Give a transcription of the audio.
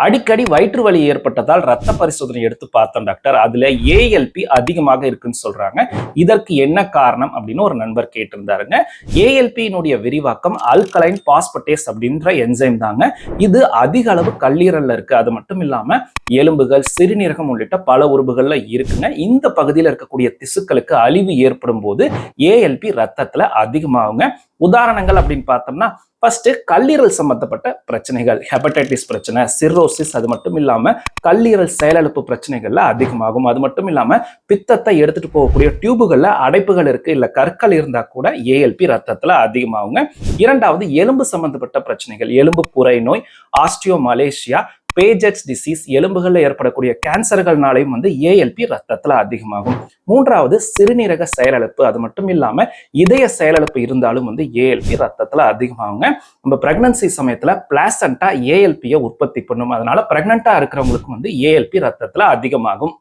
அடிக்கடி வயிற்று வலி ஏற்பட்டதால் ரத்த பரிசோதனை எடுத்து பார்த்தோம் டாக்டர். அதுல ஏஎல்பி அதிகமாக இருக்குன்னு சொல்றாங்க. இதற்கு என்ன காரணம் அப்படின்னு ஒரு நண்பர் கேட்டிருந்தாருங்க. ஏஎல்பியினுடைய விரிவாக்கம் அல்கலைன் பாஸ்பட்டேஸ் அப்படின்ற என்சைம் தாங்க. இது அதிக அளவு கல்லீரல்ல இருக்கு. அது மட்டும் இல்லாம எலும்புகள், சிறுநீரகம் உள்ளிட்ட பல உறுப்புகள்ல இருக்குங்க. இந்த பகுதியில் இருக்கக்கூடிய திசுக்களுக்கு அழிவு ஏற்படும் போது ஏஎல்பி ரத்தத்துல அதிகமாகுங்க. உதாரணங்கள் அப்படின்னு பார்த்தோம்னா ஃபர்ஸ்ட் கல்லீரல் சம்பந்தப்பட்ட பிரச்சனைகள், ஹெப்படைட்டிஸ் பிரச்சனை, சிர்ரோசிஸ், அது மட்டும் இல்லாம கல்லீரல் செயலிழப்பு பிரச்சனைகள்ல அதிகமாகும். அது மட்டும் இல்லாம பித்தத்தை எடுத்துட்டு போகக்கூடிய டியூபுகள்ல அடைப்புகள் இருக்கு, இல்ல கற்கள் இருந்தா கூட ஏஎல்பி ரத்தத்துல அதிகமாகுங்க. இரண்டாவது எலும்பு சம்பந்தப்பட்ட பிரச்சனைகள், எலும்பு புரை நோய், ஆஸ்டியோமலேசியா, பேஜெட்ஸ் டிசீஸ், எலும்புகள்ல ஏற்படக்கூடிய கேன்சர்கள்னாலையும் ஏஎல்பி ரத்தத்துல அதிகமாகும். மூன்றாவது சிறுநீரக செயலிழப்பு, அது மட்டும் இல்லாம இதய செயலிழப்பு இருந்தாலும் ஏஎல்பி ரத்தத்துல அதிகமாகுங்க. நம்ம பிரெக்னன்சி சமயத்துல பிளாசண்டா ஏஎல்பியை உற்பத்தி பண்ணும். அதனால பிரெக்னண்டா இருக்கிறவங்களுக்கு ஏஎல்பி ரத்தத்துல அதிகமாகும்.